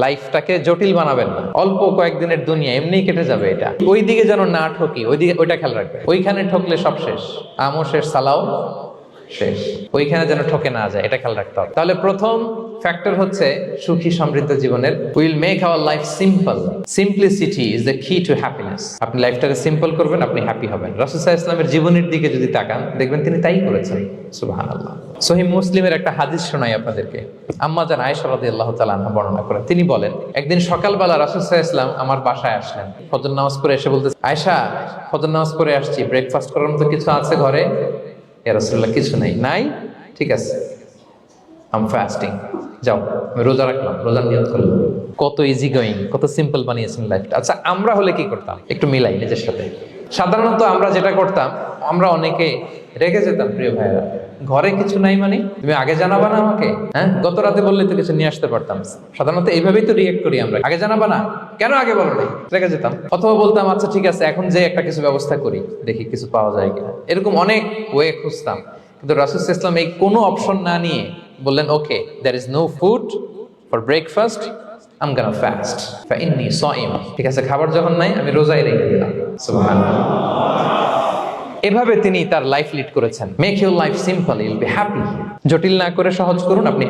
লাইফটাকে জটিল বানাবেন না। অল্প কয়েকদিনের দুনিয়া এমনিই কেটে যাবে, এটা ওই দিকে যেন না ঠকি, ওইটা খেয়াল রাখবে। ওইখানে ঠকলে সব শেষ, আমও শেষ, সালাও শেষ। ওইখানে যেন ঠকে না যায়, এটা খেয়াল রাখতে হবে। তাহলে প্রথম ফ্যাক্টর হচ্ছে সুখী সমৃদ্ধ জীবনের। Will make our life simple. Simplicity is the কি টু হ্যাপিনেস। আপনি লাইফটাকে সিম্পল করবেন, আপনি হ্যাপি হবেন। রাসূল সাল্লাল্লাহু আলাইহি ওয়াসাল্লামের জীবনের দিকে যদি তাকান, দেখবেন তিনি তাই করেছেন। সুবহানাল্লাহ। সহিহ মুসলিমের একটা হাদিস শোনাই আপনাদেরকে। আম্মা জান আয়েশা রাদিয়াল্লাহু তাআলা আনহা বর্ণনা করেন। তিনি বলেন, একদিন সকালবেলা রাসূল সাল্লাল্লাহু আলাইহি ওয়াসাল্লাম আমার বাসায় আসলেন। ফজর নামাজ পড়ে এসে বলতে, আয়েশা ফজর নামাজ পড়ে আসছি, ব্রেকফাস্ট করার মতো কিছু আছে ঘরে? ইয়া রাসূলুল্লাহ, কিছু নাই? ঠিক আছে, আম ফাস্টিং, যাও আমি রোজা রাখলাম, রোজার নিয়ত করলাম। কত ইজি গোয়িং, কত সিম্পল বানিয়েছেন লাইফটা। আচ্ছা, আমরা হলে কি করতাম? একটু মিলাই নিজের সাথে। সাধারণত আমরা যেটা করতাম, আমরা অনেকে রেগে যেতাম। প্রিয় ভাইরা, ঘরে কিছু নাই মানে তুমি আগে জানাবা না আমাকে? হ্যাঁ, গত রাতে বললে তো কিছু নিয়ে আসতে পারতাম। সাধারণত এইভাবেই তো রিয়েক্ট করি আমরা, আগে জানাবা না কেন, আগে বলো নাই, রেগে যেতাম। অথবা বলতাম, আচ্ছা ঠিক আছে, এখন যে একটা কিছু ব্যবস্থা করি, দেখি কিছু পাওয়া যায় কিনা। এরকম অনেক ওয়ে খুঁজতাম। কিন্তু রাসূল সাল্লাল্লাহু আলাইহি ওয়াসাল্লাম এই কোনো অপশন না নিয়ে বললেন, okay, there is no food for breakfast, I am gonna fast fine same. ঠিক আছে, খাবার যখন নাই, আমি রোজাই রেখে দিলাম। সুবহানাল্লাহ। এভাবে তিনি তার লাইফ লিড করেছেন। Make your life simple, you'll be happy. জটিল না করে সহজ করুন, আপনি